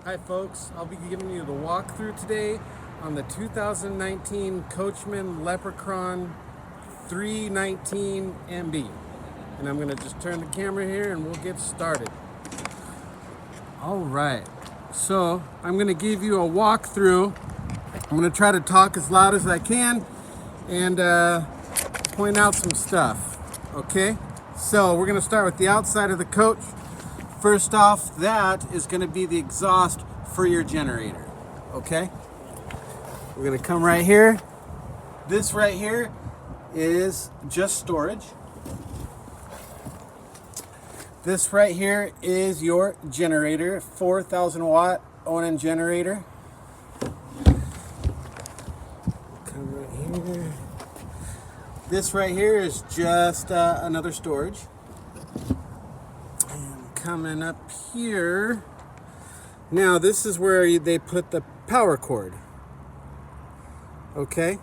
Hi folks, I'll be giving you the walkthrough today on the 2019 Coachman Leprechaun 319 MB. And I'm going to just turn the camera here and we'll get started. Alright, so I'm going to give you a walkthrough. I'm going to try to talk as loud as I can and point out some stuff. Okay, so we're going to start with the outside of the coach. First off, that is going to be the exhaust for your generator. Okay, we're going to come right here. This right here is just storage. This right here is your generator, 4,000 watt Onan generator. Come right here. This right here is just another storage. Coming up here, now this is where they put the power cord. Okay,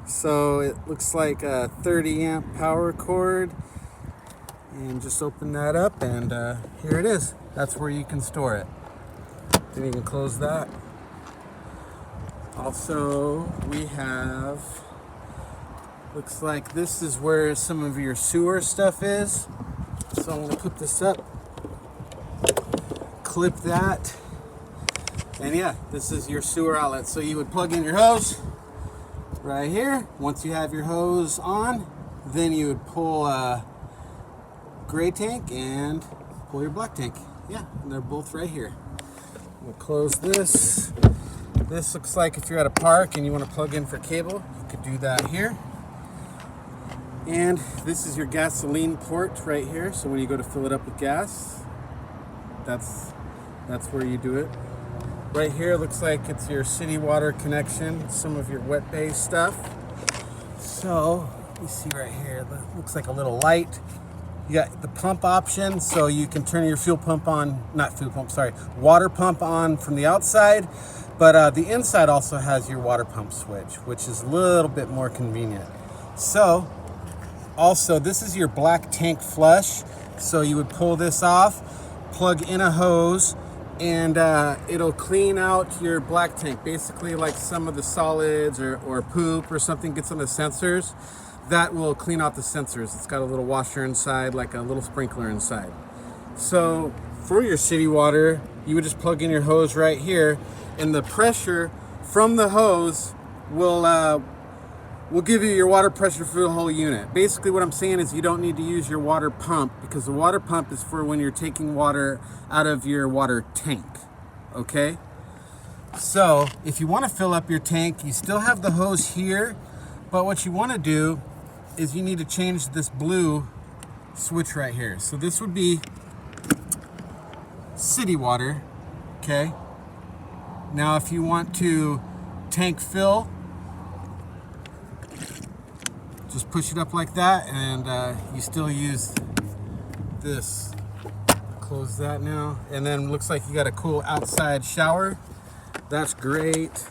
so it looks like a 30 amp power cord, and just open that up and here it is. That's where you can store it. Then you can close that. Also, we have, looks like this is where some of your sewer stuff is. So I'm going to put this up, clip that, and yeah, this is your sewer outlet. So you would plug in your hose right here. Once you have your hose on, then you would pull a gray tank and pull your black tank. Yeah, and they're both right here. We'll close this. This looks like if you're at a park and you want to plug in for cable, you could do that here. And this is your gasoline port right here. So when you go to fill it up with gas, that's where you do it. Right here looks like it's your city water connection, some of your wet bay stuff. So you see right here, that looks like a little light. You got the pump option, so you can turn your fuel pump on, not fuel pump, sorry, water pump on from the outside, but the inside also has your water pump switch, which is a little bit more convenient. So also, this is your black tank flush. So you would pull this off, plug in a hose, and it'll clean out your black tank. Basically, like some of the solids or poop or something gets on the sensors, that will clean out the sensors. It's got a little washer inside, like a little sprinkler inside. So for your city water, you would just plug in your hose right here, and the pressure from the hose will give you your water pressure for the whole unit. Basically what I'm saying is you don't need to use your water pump, because the water pump is for when you're taking water out of your water tank. Okay? So if you want to fill up your tank, you still have the hose here, but what you want to do is you need to change this blue switch right here. So this would be city water. Okay? Now if you want to tank fill, just push it up like that, and you still use this. Close that now, and then looks like you got a cool outside shower. That's great.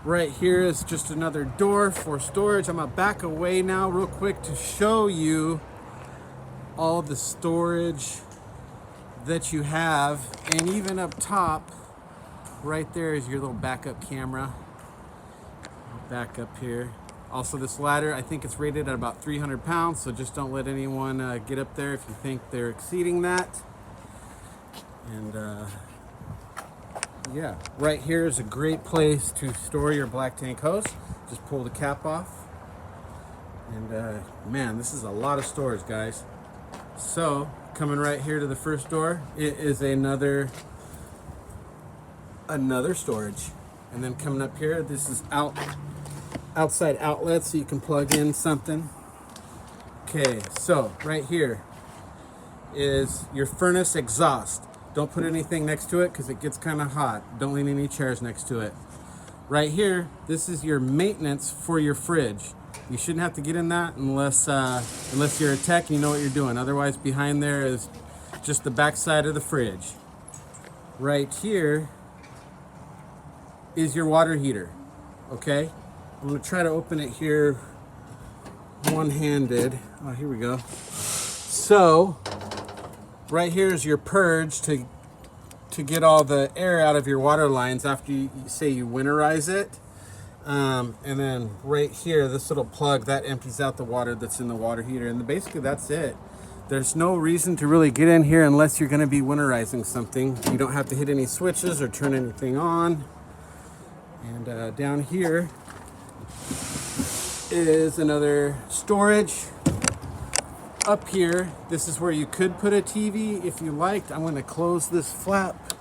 Right here is just another door for storage. I'm gonna back away now real quick to show you all the storage that you have, and even up top right there is your little backup camera. Back up here. Also, this ladder, I think it's rated at about 300 pounds, so just don't let anyone get up there if you think they're exceeding that. And yeah, right here is a great place to store your black tank hose. Just pull the cap off. And man, this is a lot of storage, guys. So, coming right here to the first door, it is another storage. And then coming up here, this is outside outlet, so you can plug in something. Okay, so right here is your furnace exhaust. Don't put anything next to it because it gets kind of hot. Don't lean any chairs next to it. Right here, this is your maintenance for your fridge. You shouldn't have to get in that unless you're a tech and you know what you're doing. Otherwise, behind there is just the back side of the fridge. Right here is your water heater. Okay, I'm gonna try to open it here one-handed. Oh, here we go. So right here is your purge to to get all the air out of your water lines after you say you winterize it. And then right here, this little plug, that empties out the water that's in the water heater. And basically that's it. There's no reason to really get in here unless you're going to be winterizing something. You don't have to hit any switches or turn anything on. And down here is another storage. Up here, this is where you could put a TV if you liked. I'm going to close this flap.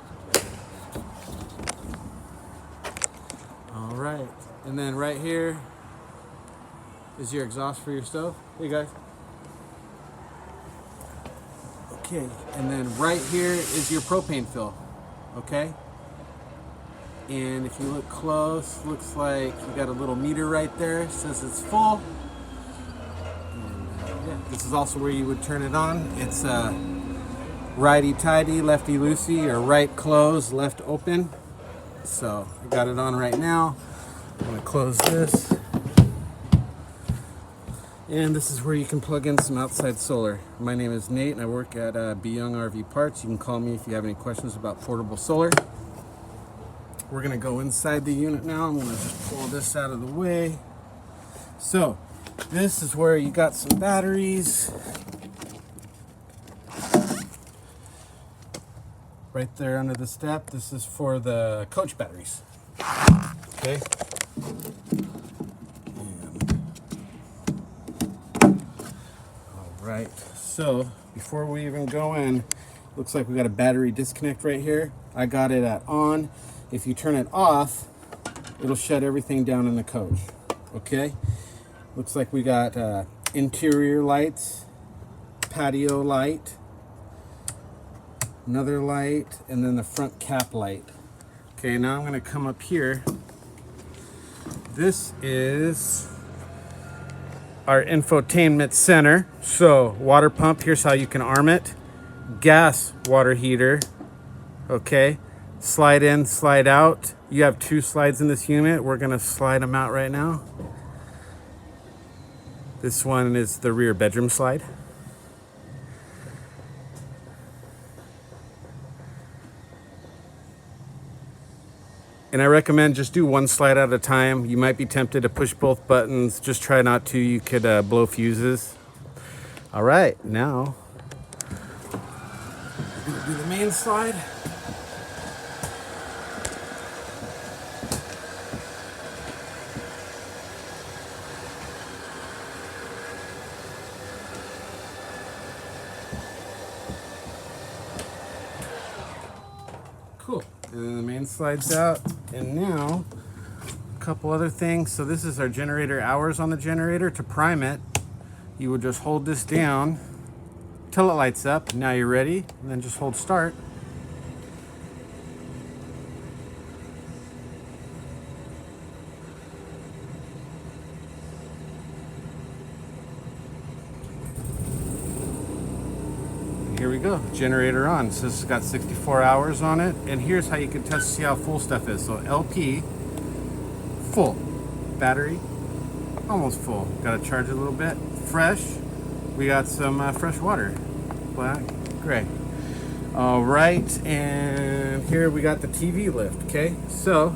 All right. And then right here is your exhaust for your stove. Hey guys. Okay. And then right here is your propane fill. Okay. And if you look close, looks like you got a little meter right there. It says it's full. Yeah, this is also where you would turn it on. It's righty-tighty, lefty-loosey, or right close, left open. So I got it on right now. I'm going to close this. And this is where you can plug in some outside solar. My name is Nate and I work at B. Young RV Parts. You can call me if you have any questions about portable solar. We're going to go inside the unit now. I'm going to just pull this out of the way. So this is where you got some batteries. Right there under the step. This is for the coach batteries. Okay. All right. So before we even go in, looks like we got a battery disconnect right here. I got it at on. If you turn it off, it'll shut everything down in the coach. Okay. Looks like we got interior lights, patio light, another light, and then the front cap light. Okay, now I'm going to come up here. This is our infotainment center. So water pump, here's how you can arm it. Gas water heater. Okay, slide in, slide out. You have 2 slides in this unit. We're going to slide them out right now. This one is the rear bedroom slide. And I recommend just do 1 slide at a time. You might be tempted to push both buttons. Just try not to. You could blow fuses. All right, now we're gonna do the main slide. Cool. And then the main slides out. And now, a couple other things. So this is our generator hours on the generator. To prime it, you would just hold this down till it lights up. Now you're ready. And then just hold start. Here we go, generator on. So this has got 64 hours on it. And here's how you can test to see how full stuff is. So LP, full. Battery, almost full. Got to charge it a little bit. Fresh, we got some fresh water. Black, gray. All right, and here we got the TV lift, okay? So,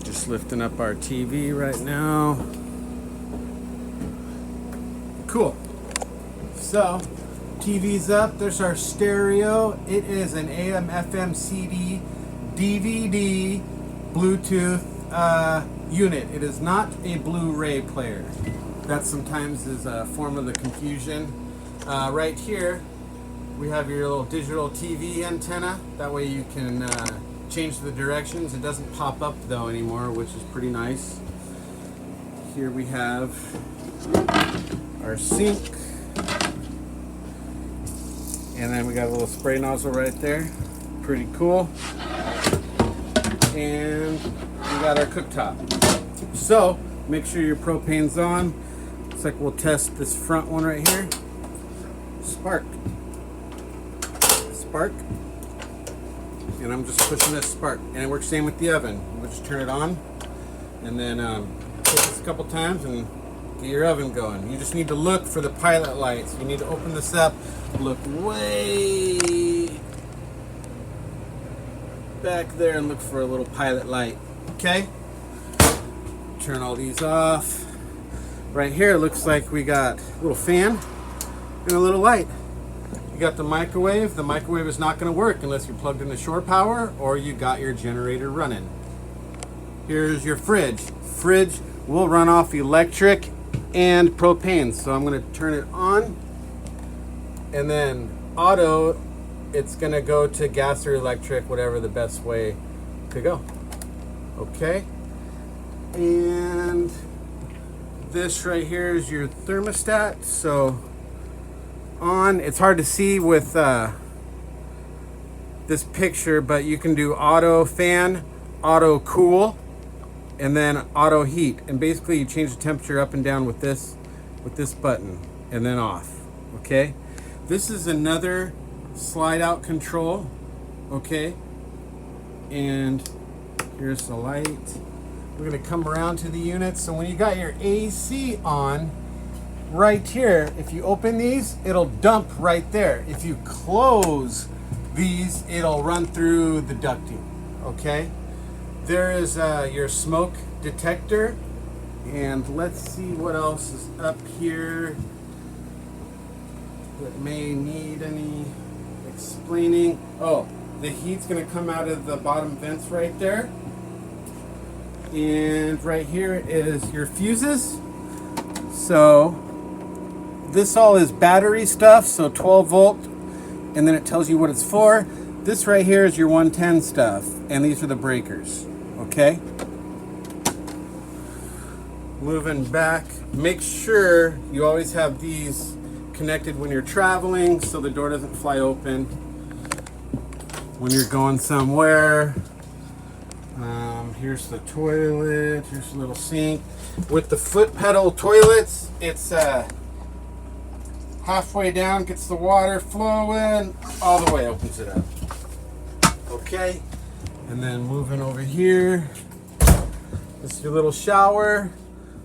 just lifting up our TV right now. Cool. So, TV's up. There's our stereo. It is an AM, FM, CD, DVD, Bluetooth unit. It is not a Blu-ray player. That sometimes is a form of the confusion. Right here, we have your little digital TV antenna. That way you can change the directions. It doesn't pop up though anymore, which is pretty nice. Here we have our sink. And then we got a little spray nozzle right there. Pretty cool. And we got our cooktop. So, make sure your propane's on. Looks like we'll test this front one right here. Spark. Spark. and I'm just pushing this spark, and it works same with the oven. We'll just turn it on, and then hit this a couple times and get your oven going. You just need to look for the pilot lights. You need to open this up, look way back there and look for a little pilot light. Okay? Turn all these off. Right here it looks like we got a little fan and a little light. You got the microwave. The microwave is not going to work unless you're plugged into shore power or you got your generator running. Here's your fridge. Fridge will run off electric and propane. So I'm going to turn it on, and then auto, it's going to go to gas or electric, whatever the best way to go. Okay? And this right here is your thermostat. So on, it's hard to see with this picture, but you can do auto fan, auto cool, and then auto heat. And basically you change the temperature up and down with this button, and then off. Okay? This is another slide out control. Okay? And here's the light. We're going to come around to the unit. So when you got your AC on, right here, if you open these, it'll dump right there. If you close these, it'll run through the ducting. Okay? There is your smoke detector. And let's see what else is up here that may need any explaining. Oh, the heat's going to come out of the bottom vents right there. And right here is your fuses. So this all is battery stuff, so 12 volt, and then it tells you what it's for. This right here is your 110 stuff, and these are the breakers. Okay? Moving back, make sure you always have these connected when you're traveling so the door doesn't fly open when you're going somewhere. Here's the toilet. Here's a little sink. With the foot pedal toilets, it's halfway down, gets the water flowing, all the way opens it up. Okay? And then moving over here, this is your little shower.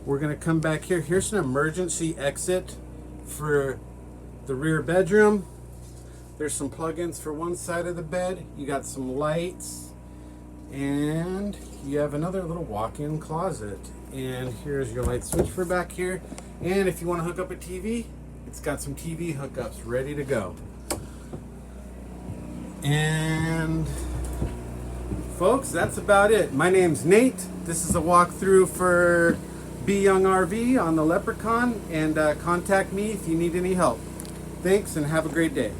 We're going to come back here. Here's an emergency exit for the rear bedroom. There's some plug-ins for one side of the bed. You got some lights. And you have another little walk-in closet. And here's your light switch for back here. And if you want to hook up a TV, it's got some TV hookups ready to go. And folks, that's about it. My name's Nate. This is a walkthrough for Be Young RV on the Leprechaun. And contact me if you need any help. Thanks and have a great day.